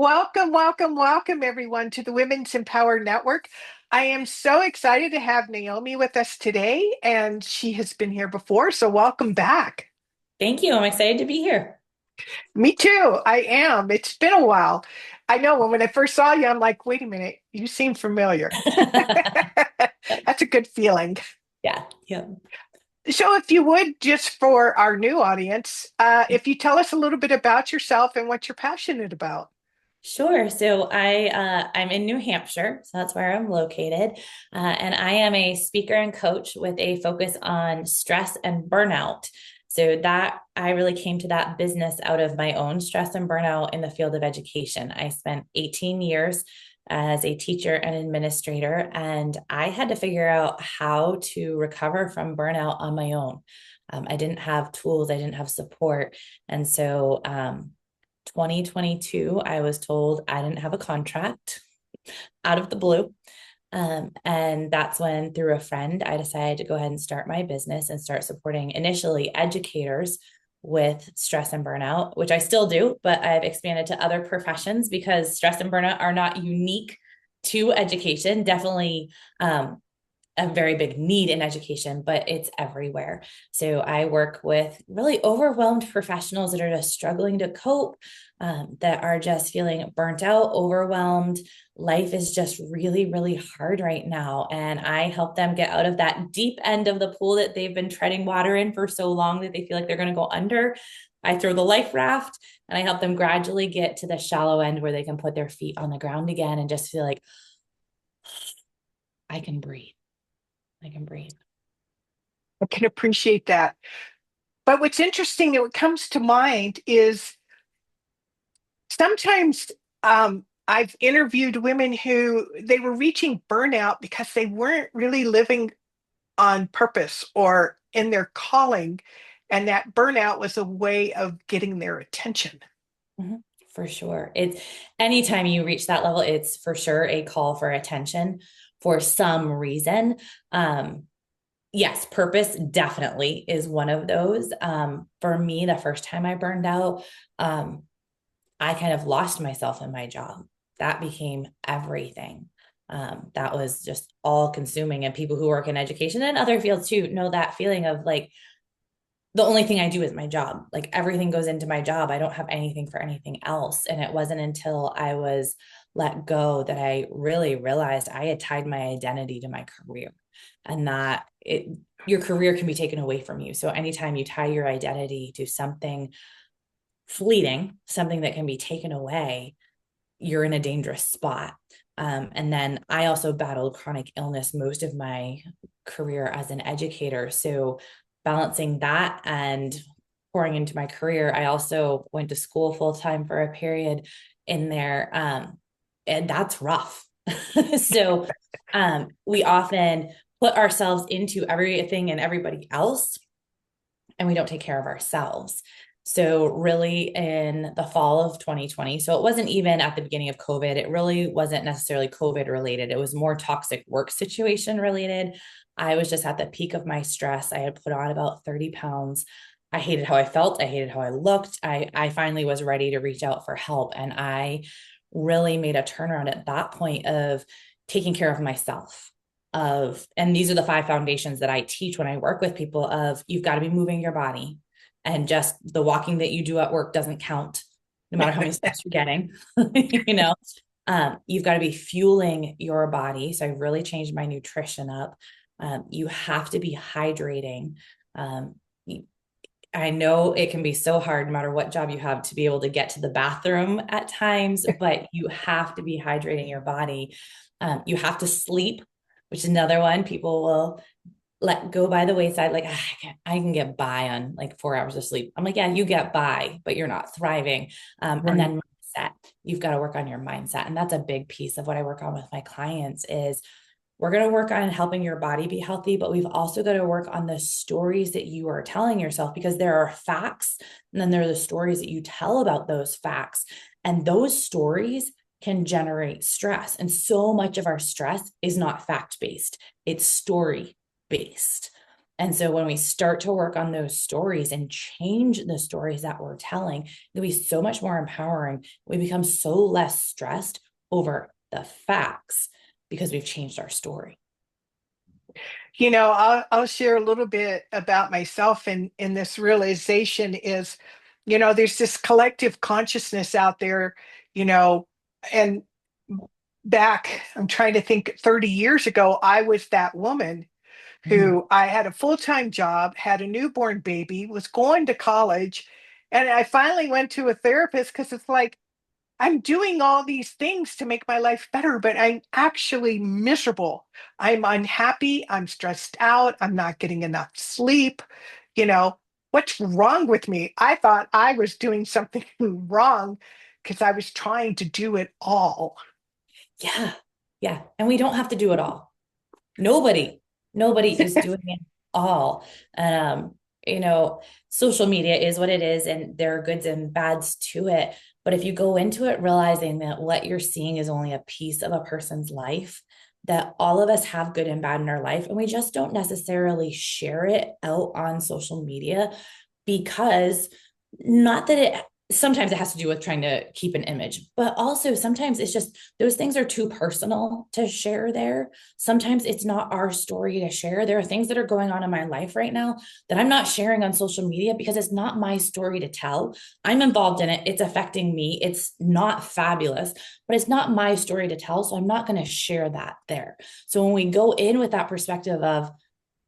Welcome, welcome, welcome, everyone, to the Women's Empower Network. I am so excited to have Naomi with us today, and she has been here before, so welcome back. Thank you. I'm excited to be here. Me too, I am. It's been a while. I know when I first saw you, I'm like, wait a minute, you seem familiar. That's a good feeling. Yeah, yeah. So, if you would, just for our new audience, if you tell us a little bit about yourself and what you're passionate about. Sure. I'm in New Hampshire, so that's where I'm located. And I am a speaker and coach with a focus on stress and burnout. So that I really came to that business out of my own stress and burnout in the field of education. I spent 18 years as a teacher and administrator, and I had to figure out how to recover from burnout on my own. I didn't have tools, I didn't have support. And so 2022, I was told I didn't have a contract out of the blue. And that's when, through a friend, I decided to go ahead and start my business and start supporting initially educators with stress and burnout, which I still do, but I've expanded to other professions because stress and burnout are not unique to education. Definitely a very big need in education, but it's everywhere. So I work with really overwhelmed professionals that are just struggling to cope, that are just feeling burnt out, overwhelmed. Life is just really, really hard right now. And I help them get out of that deep end of the pool that they've been treading water in for so long that they feel like they're going to go under. I throw the life raft and I help them gradually get to the shallow end where they can put their feet on the ground again and just feel like I can breathe. I can breathe. I can appreciate that. But what's interesting, what comes to mind is sometimes I've interviewed women who they were reaching burnout because they weren't really living on purpose or in their calling. And that burnout was a way of getting their attention. Mhm. For sure. It's anytime you reach that level, it's for sure a call for attention for some reason. Um, yes, purpose definitely is one of those. For me, the first time I burned out, um, I kind of lost myself in my job. That became everything. That was just all consuming. And people who work in education and other fields too know that feeling of like, the only thing I do is my job. Like everything goes into my job. I don't have anything for anything else. And it wasn't until I was let go that I really realized I had tied my identity to my career and that your career can be taken away from you. So anytime you tie your identity to something fleeting, something that can be taken away, you're in a dangerous spot. And then I also battled chronic illness most of my career as an educator. So balancing that and pouring into my career, I also went to school full time for a period in there. And that's rough. So we often put ourselves into everything and everybody else, and we don't take care of ourselves. So, really, in the fall of 2020, so it wasn't even at the beginning of COVID, it really wasn't necessarily COVID related. It was more toxic work situation related. I was just at the peak of my stress. I had put on about 30 pounds. I hated how I felt. I hated how I looked. I finally was ready to reach out for help. And I really made a turnaround at that point of taking care of myself and these are the five foundations that I teach when I work with people of you've got to be moving your body, and just the walking that you do at work doesn't count no matter how many steps you're getting. you know you've got to be fueling your body. So I really changed my nutrition up. You have to be hydrating. um, I know it can be so hard no matter what job you have to be able to get to the bathroom at times, but you have to be hydrating your body. You have to sleep, which is another one people will let go by the wayside. Like, I can get by on like 4 hours of sleep. I'm like, yeah, you get by, but you're not thriving. And Right. then mindset, you've got to work on your mindset. And that's a big piece of what I work on with my clients is we're going to work on helping your body be healthy, but we've also got to work on the stories that you are telling yourself because there are facts and then there are the stories that you tell about those facts. And those stories can generate stress. And so much of our stress is not fact based, it's story based. And so when we start to work on those stories and change the stories that we're telling, it'll be so much more empowering. We become so less stressed over the facts because we've changed our story. I'll share a little bit about myself in this realization is, there's this collective consciousness out there, you know, and back, I'm trying to think 30 years ago, I was that woman Mhm. who I had a full-time job, had a newborn baby, was going to college, and I finally went to a therapist because it's like, I'm doing all these things to make my life better, but I'm actually miserable. I'm unhappy. I'm stressed out. I'm not getting enough sleep. You know, what's wrong with me? I thought I was doing something wrong because I was trying to do it all. Yeah. Yeah. And we don't have to do it all. Nobody, nobody is doing it all. And you know, social media is what it is, and there are goods and bads to it. But if you go into it realizing that what you're seeing is only a piece of a person's life, that all of us have good and bad in our life, and we just don't necessarily share it out on social media because not that it sometimes it has to do with trying to keep an image, but also sometimes it's just those things are too personal to share there. Sometimes it's not our story to share. There are things that are going on in my life right now that I'm not sharing on social media because it's not my story to tell. I'm involved in it. It's affecting me. It's not fabulous, but it's not my story to tell. So I'm not going to share that there. So when we go in with that perspective of,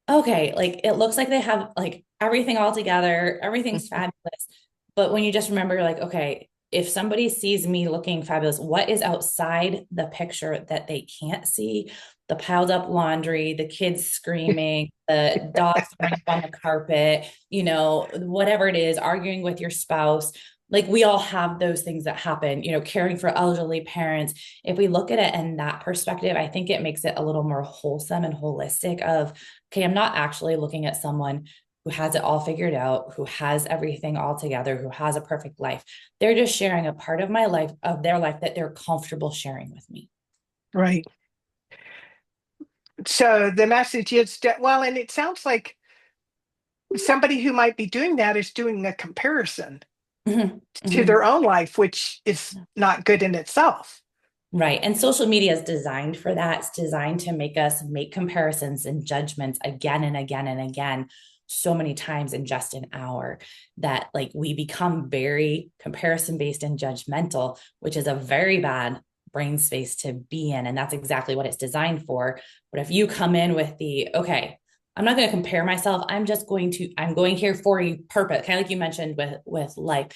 okay, like it looks like they have like everything all together, everything's fabulous. But when you just remember, like, okay, if somebody sees me looking fabulous, what is outside the picture that they can't see? The piled up laundry, the kids screaming, the dogs throwing up on the carpet, whatever it is, arguing with your spouse. Like we all have those things that happen, caring for elderly parents. If we look at it in that perspective, I think it makes it a little more wholesome and holistic of, okay, I'm not actually looking at someone who has it all figured out, who has everything all together, who has a perfect life. They're just sharing a part of my life, of their life that they're comfortable sharing with me. Right. So the message is that, well, and it sounds like somebody who might be doing that is doing a comparison Mm-hmm. to Mm-hmm. their own life, which is not good in itself. Right. And social media is designed for that. It's designed to make us make comparisons and judgments again and again and again, so many times in just an hour that like we become very comparison based and judgmental, which is a very bad brain space to be in. And that's exactly what it's designed for. But if you come in with the, okay, I'm not going to compare myself. I'm going here for a purpose, kind of like you mentioned with life,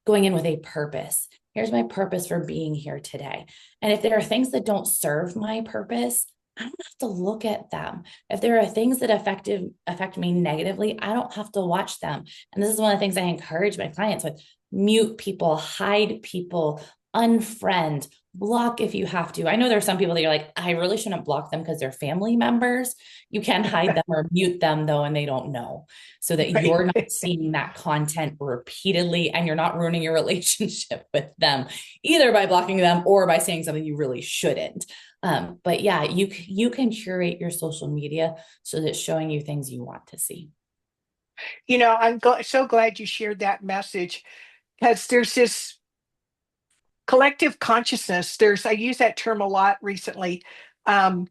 going in with a purpose. Here's my purpose for being here today. And if there are things that don't serve my purpose, I don't have to look at them. If there are things that affect me negatively, I don't have to watch them. And this is one of the things I encourage my clients with: mute people, hide people, unfriend, block if you have to. I know there are some people that you're like, I really shouldn't block them because they're family members. You can hide them or mute them though, and they don't know, so that Right. you're not seeing that content repeatedly and you're not ruining your relationship with them either by blocking them or by saying something you really shouldn't. But yeah, you can curate your social media so that it's showing you things you want to see. So glad you shared that message because there's this collective consciousness. I use that term a lot recently, um,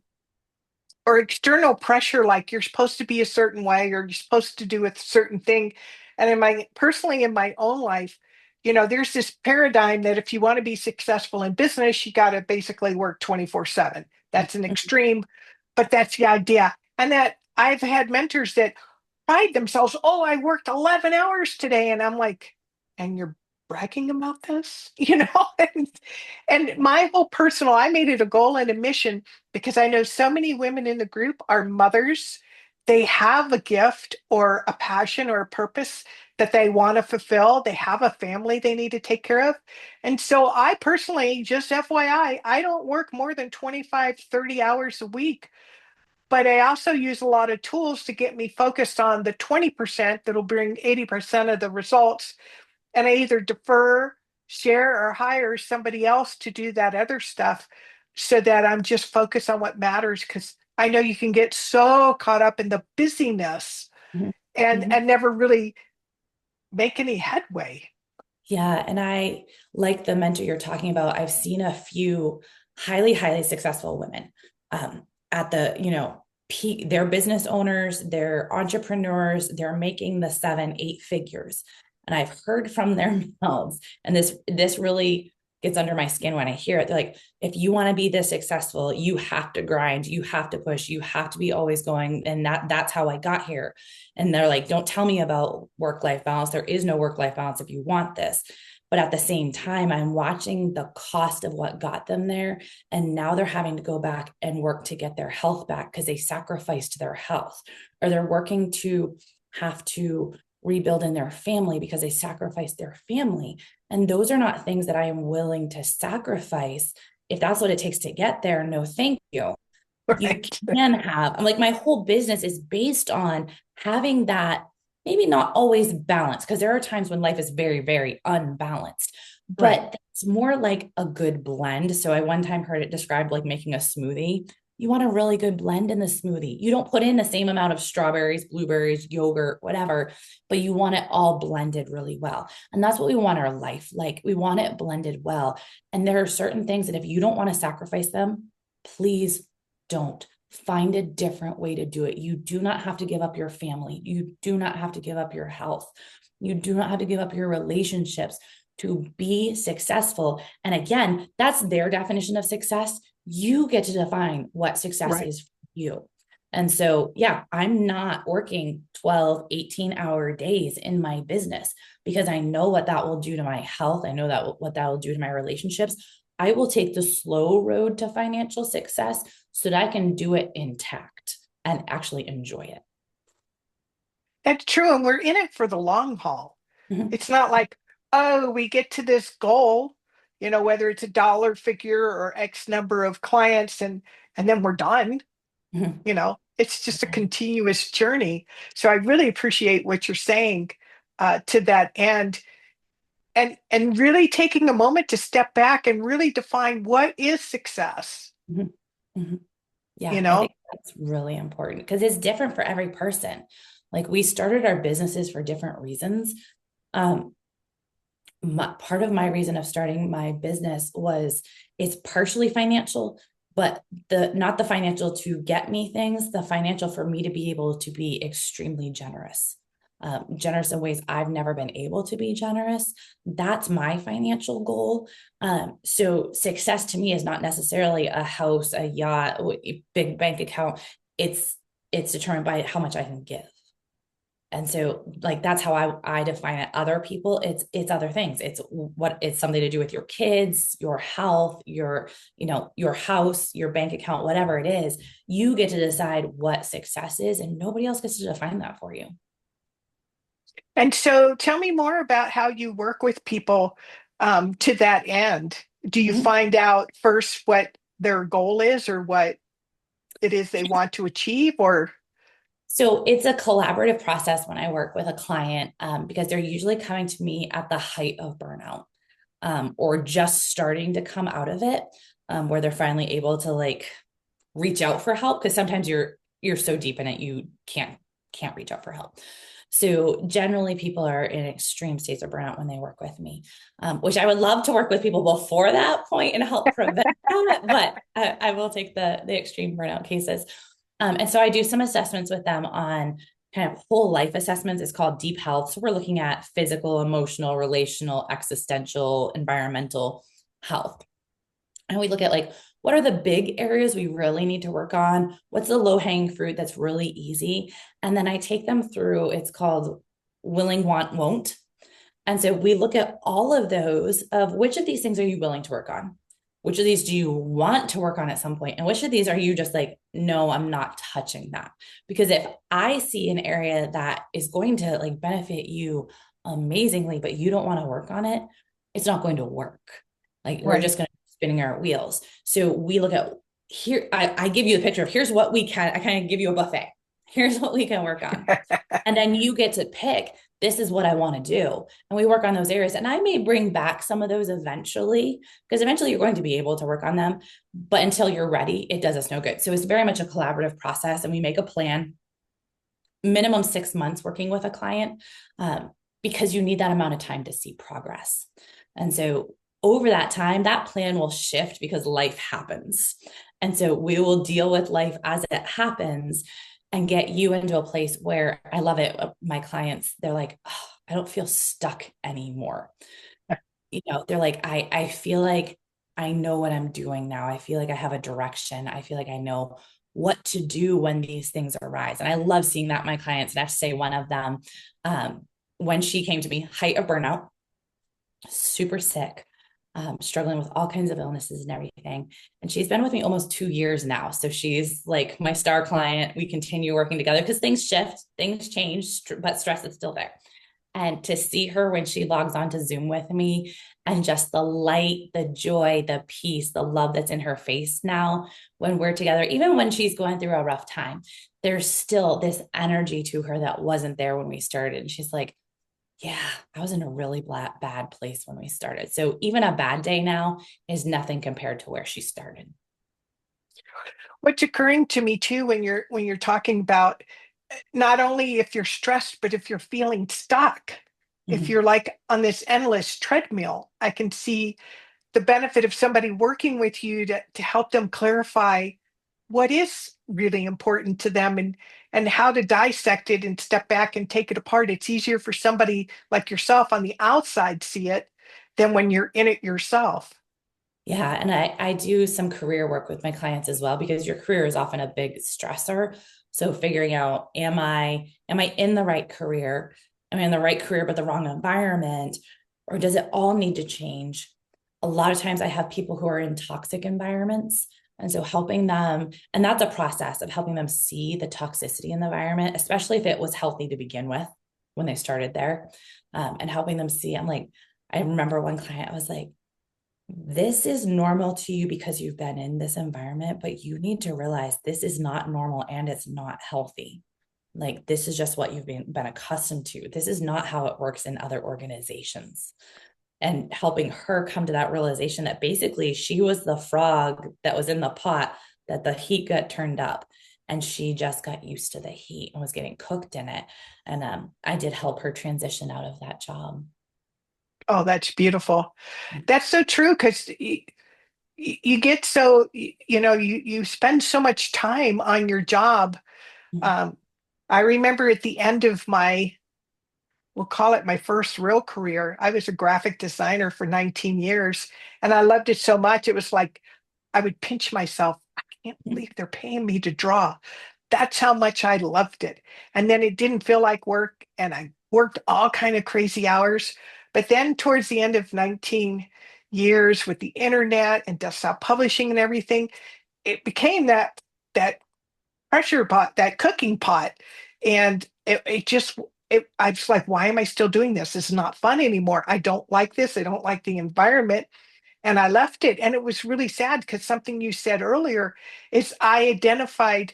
or external pressure, like you're supposed to be a certain way or you're supposed to do a certain thing. And personally in my own life, there's this paradigm that if you want to be successful in business, you got to basically work 24/7. That's an extreme, but that's the idea. And that I've had mentors that pride themselves, oh, I worked 11 hours today. And I'm like, and you're bragging about this, and my whole I made it a goal and a mission because I know so many women in the group are mothers. They have a gift or a passion or a purpose that they want to fulfill. They have a family they need to take care of. And so I personally, just FYI, I don't work more than 25, 30 hours a week, but I also use a lot of tools to get me focused on the 20% that'll bring 80% of the results. And I either defer, share, or hire somebody else to do that other stuff so that I'm just focused on what matters. Because I know you can get so caught up in the busyness Mhm. and Mhm. never really make any headway. Yeah. And I like the mentor you're talking about. I've seen a few highly, highly successful women at the, peak. They're business owners, they're entrepreneurs, they're making the 7, 8 figures. And I've heard from their mouths, and this really gets under my skin when I hear it. They're like, if you want to be this successful, you have to grind, you have to push, you have to be always going. And that's how I got here. And they're like, don't tell me about work-life balance. There is no work-life balance if you want this. But at the same time, I'm watching the cost of what got them there. And now they're having to go back and work to get their health back because they sacrificed their health, or they're working to have to rebuild in their family because they sacrificed their family. And those are not things that I am willing to sacrifice. If that's what it takes to get there, no, thank you. You Right. can have, I'm like, my whole business is based on having that, maybe not always balanced, because there are times when life is very, very unbalanced, Right. but it's more like a good blend. So I one time heard it described like making a smoothie. You want a really good blend in the smoothie. You don't put in the same amount of strawberries, blueberries, yogurt, whatever, but you want it all blended really well. And that's what we want our life like. We want it blended well. And there are certain things that if you don't want to sacrifice them, please don't. Find a different way to do it. You do not have to give up your family. You do not have to give up your health. You do not have to give up your relationships to be successful. And again, that's their definition of success. You get to define what success Right. is for you. And so, yeah, I'm not working 12, 18-hour days in my business because I know what that will do to my health. I know that what that will do to my relationships. I will take the slow road to financial success so that I can do it intact and actually enjoy it. That's true. And we're in it for the long haul. Mhm. It's not like, oh, we get to this goal, whether it's a dollar figure or X number of clients and then we're done. Mhm. It's just a continuous journey. So I really appreciate what you're saying to that end, and really taking a moment to step back and really define what is success, Mhm. Mhm. you Yeah, I know? think that's really important because it's different for every person. Like we started our businesses for different reasons. Um, Part of my reason of starting my business was it's partially financial, but the not the financial to get me things, the financial for me to be able to be extremely generous. Generous in ways I've never been able to be generous. That's my financial goal. So success to me is not necessarily a house, a yacht, a big bank account. It's determined by how much I can give. And so like that's how I define it. Other people, it's other things. It's something to do with your kids, your health, your house, your bank account, whatever it is. You get to decide what success is, and nobody else gets to define that for you. And so tell me more about how you work with people to that end. Do you Mhm. find out first what their goal is or what it is they want to achieve, or So it's a collaborative process when I work with a client because they're usually coming to me at the height of burnout or just starting to come out of it, where they're finally able to like reach out for help because sometimes you're so deep in it you can't reach out for help. So generally people are in extreme states of burnout when they work with me, which I would love to work with people before that point and help prevent that, but I will take the extreme burnout cases. And so I do some assessments with them on kind of whole life assessments. It's called deep health. So we're looking at physical, emotional, relational, existential, environmental health. And we look at like, what are the big areas we really need to work on? What's the low hanging fruit that's really easy? And then I take them through, it's called willing, want, won't. And so we look at all of those of which of these things are you willing to work on? Which of these do you want to work on at some point? And which of these are you just like, no, I'm not touching that? Because if I see an area that is going to like benefit you amazingly, but you don't want to work on it, it's not going to work. Like we're right? just going to be spinning our wheels. So we look at here, I give you the picture of here's what we can, I kind of give you a buffet. Here's what we can work on. And then you get to pick, this is what I want to do. And we work on those areas. And I may bring back some of those eventually, because eventually you're going to be able to work on them. But until you're ready, it does us no good. So it's very much a collaborative process. And we make a plan, minimum 6 months working with a client, because you need that amount of time to see progress. And so over that time, that plan will shift because life happens. And so we will deal with life as it happens and get you into a place where I love it. My clients, they're like, oh, I don't feel stuck anymore. They're like, I feel like I know what I'm doing now. I feel like I have a direction. I feel like I know what to do when these things arise. And I love seeing that in my clients. And I have to say, one of them, um, when she came to me, height of burnout, super sick, struggling with all kinds of illnesses and everything. And she's been with me almost 2 years now. So she's like my star client. We continue working together because things shift, things change, but stress is still there. And to see her when she logs on to Zoom with me and just the light, the joy, the peace, the love that's in her face now when we're together, even when she's going through a rough time, there's still this energy to her that wasn't there when we started. And she's like, yeah, I was in a really bad place when we started. So even a bad day now is nothing compared to where she started. What's occurring to me too when you're talking about not only if you're stressed, but if you're feeling stuck, if Mm-hmm. you're like on this endless treadmill, I can see the benefit of somebody working with you to help them clarify what is really important to them and how to dissect it and step back and take it apart. It's easier for somebody like yourself on the outside see it than when you're in it yourself. Yeah. And I do some career work with my clients as well, because your career is often a big stressor. So figuring out, am I in the right career? Am I in the right career, but the wrong environment? Or does it all need to change? A lot of times I have people who are in toxic environments. And so helping them, and that's a process of helping them see the toxicity in the environment, especially if it was healthy to begin with when they started there, and helping them see. I'm like, I remember one client, I was like, this is normal to you because you've been in this environment, but you need to realize this is not normal and it's not healthy. Like, this is just what you've been accustomed to. This is not how it works in other organizations. And helping her come to that realization that basically she was the frog that was in the pot, that the heat got turned up and she just got used to the heat and was getting cooked in it. And I did help her transition out of that job. Oh, that's beautiful. That's so true because you get so you spend so much time on your job. Mhm. um, I remember at the end of my, we'll call it my first real career, I was a graphic designer for 19 years and I loved it so much. It was like I would pinch myself. I can't believe they're paying me to draw. That's how much I loved it. And then it didn't feel like work and I worked all kind of crazy hours. But then towards the end of 19 years with the internet and desktop publishing and everything, it became that pressure pot, that cooking pot. And I was like, why am I still doing this? This is not fun anymore. I don't like this. I don't like the environment. And I left it. And it was really sad because something you said earlier is I identified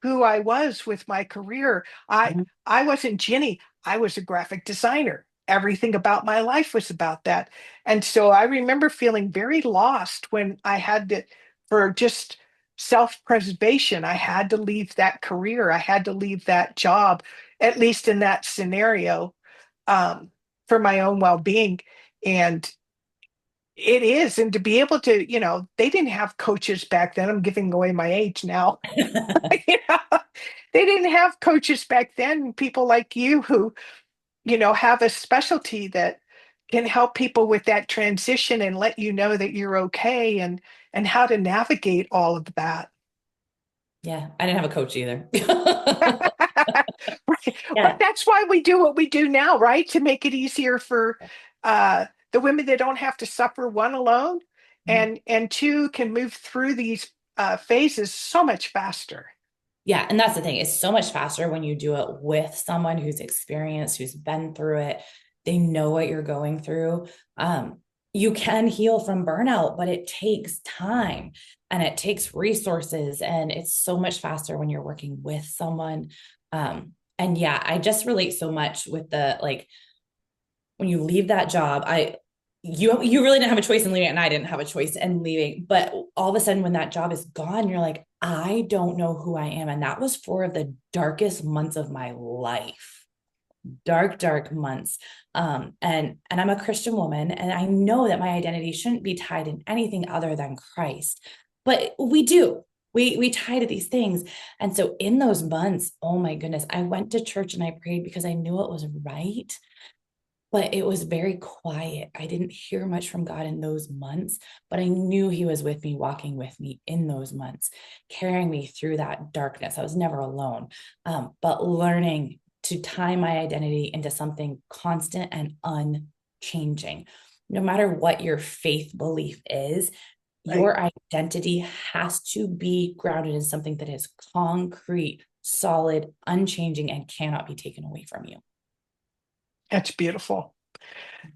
who I was with my career. I wasn't Ginny. I was a graphic designer. Everything about my life was about that. And so I remember feeling very lost when I had to, for just self-preservation, I had to leave that career. I had to leave that job, at least in that scenario, um, for my own well-being. And it is. And to be able to, they didn't have coaches back then. I'm giving away my age now. you know, they didn't have coaches back then, people like you who, have a specialty that can help people with that transition and let you know that you're okay and how to navigate all of that. Yeah, I didn't have a coach either. Right. But Yeah. that's why we do what we do now, right? To make it easier for the women that don't have to suffer, one, alone, Mhm. and two, can move through these phases so much faster. Yeah, and that's the thing. It's so much faster when you do it with someone who's experienced, who's been through it. They know what you're going through. Um, you can heal from burnout, but it takes time and it takes resources, and it's so much faster when you're working with someone. And yeah, I just relate so much with the like when you leave that job. You really didn't have a choice in leaving, and I didn't have a choice in leaving. But all of a sudden, when that job is gone, you're like, I don't know who I am. And that was 4 of the darkest months of my life. Dark months. And I'm a Christian woman, and I know that my identity shouldn't be tied in anything other than Christ. But we do. We tie to these things. And so in those months, oh my goodness, I went to church and I prayed because I knew it was right, but it was very quiet. I didn't hear much from God in those months, but I knew He was with me, walking with me in those months, carrying me through that darkness. I was never alone, but learning to tie my identity into something constant and unchanging. No matter what your faith belief is, Right. your identity has to be grounded in something that is concrete, solid, unchanging, and cannot be taken away from you. That's beautiful.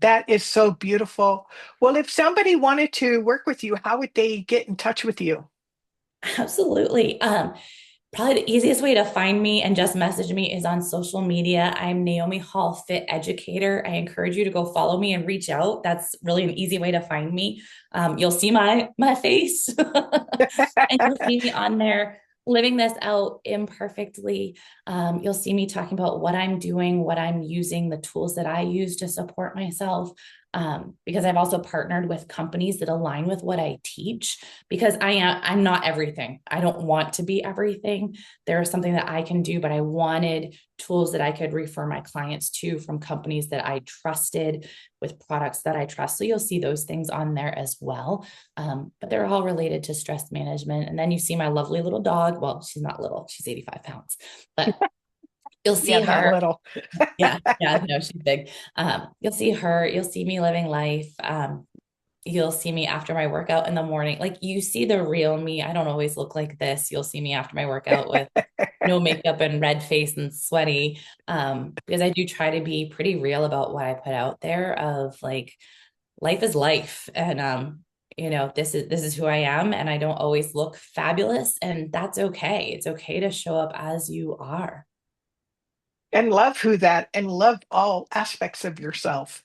That is so beautiful. Well, if somebody wanted to work with you, how would they get in touch with you? Absolutely. Probably the easiest way to find me and just message me is on social media. I'm Naomi Hall, Fit Educator. I encourage you to go follow me and reach out. That's really an easy way to find me. You'll see my face, and you'll see me on there living this out imperfectly. You'll see me talking about what I'm doing, what I'm using, the tools that I use to support myself. Because I've also partnered with companies that align with what I teach, because I'm not everything. I don't want to be everything. There is something that I can do, but I wanted tools that I could refer my clients to from companies that I trusted, with products that I trust. So you'll see those things on there as well. But they're all related to stress management. And then you see my lovely little dog. Well, she's not little, she's 85 pounds, but you'll Yeah, see not her. little. Yeah, no, she's big. You'll see her, you'll see me living life. You'll see me after my workout in the morning. Like, you see the real me. I don't always look like this. You'll see me after my workout with no makeup and red face and sweaty. Because I do try to be pretty real about what I put out there, of like, life is life. And this is who I am. And I don't always look fabulous. And that's okay. It's okay to show up as you are. And love who that and love all aspects of yourself.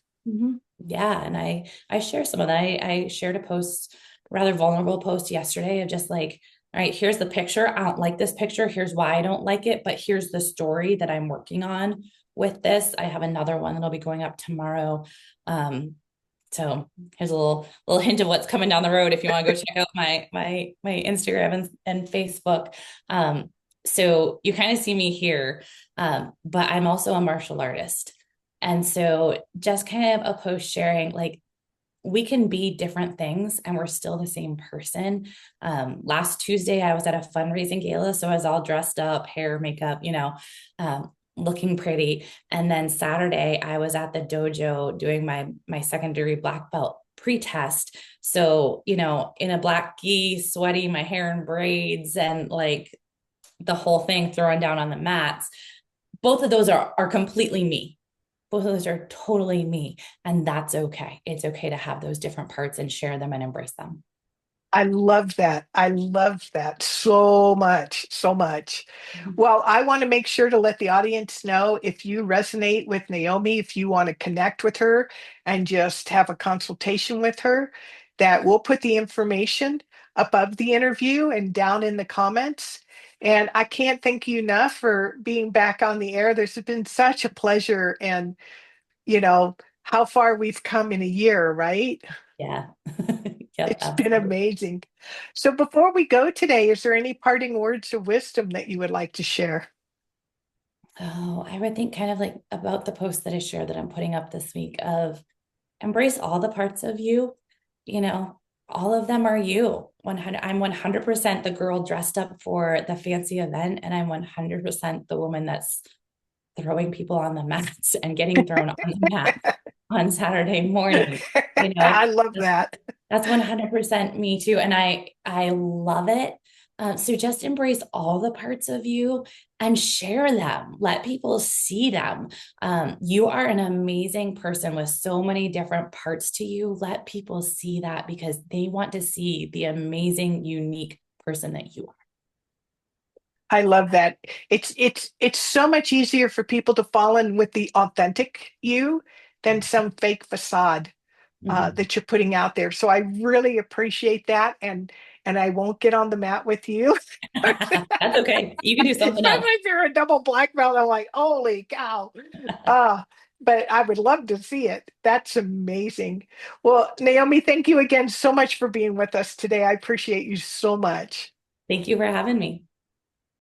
Yeah, and I share some of that. I shared a post, rather vulnerable post yesterday, of just like, all right, here's the picture. I don't like this picture. Here's why I don't like it, but here's the story that I'm working on with this. I have another one that'll be going up tomorrow. So here's a little hint of what's coming down the road if you want to go check out my Instagram and Facebook. So you kind of see me here, but I'm also a martial artist. And so just kind of a post sharing, like, we can be different things and we're still the same person. Last Tuesday, I was at a fundraising gala. So I was all dressed up, hair, makeup, looking pretty. And then Saturday, I was at the dojo doing my secondary black belt pre-test. So, in a black gi, sweaty, my hair in braids, and like the whole thing throwing down on the mats. Both of those are completely me. Both of those are totally me. And that's okay. It's okay to have those different parts and share them and embrace them. I love that. I love that so much, so much. Well, I want to make sure to let the audience know, if you resonate with Naomi, if you want to connect with her and just have a consultation with her, that we'll put the information above the interview and down in the comments. And I can't thank you enough for being back on the air. There's been such a pleasure, and you know how far we've come in a year, right? Yeah. Yep, It's been absolutely. amazing. So before we go today, is there any parting words of wisdom that you would like to share? Oh, I would think kind of like about the post that I shared that I'm putting up this week, of embrace all the parts of you. You know, all of them are you. 100, I'm 100% the girl dressed up for the fancy event, and I'm 100% the woman that's throwing people on the mats and getting thrown on the mat on Saturday morning. You know, I love that. that's 100% me too. And I love it. So just embrace all the parts of you and share them. Let people see them. You are an amazing person with so many different parts to you. Let people see that, because they want to see the amazing, unique person that you are. I love that. It's so much easier for people to fall in with the authentic you than some fake facade. Mhm. that you're putting out there. So I really appreciate that, and I won't get on the mat with you. That's okay. You can do something Especially else. if you're a double black belt. I'm like, holy cow. Uh, but I would love to see it. That's amazing. Well, Naomi, thank you again so much for being with us today. I appreciate you so much. Thank you for having me.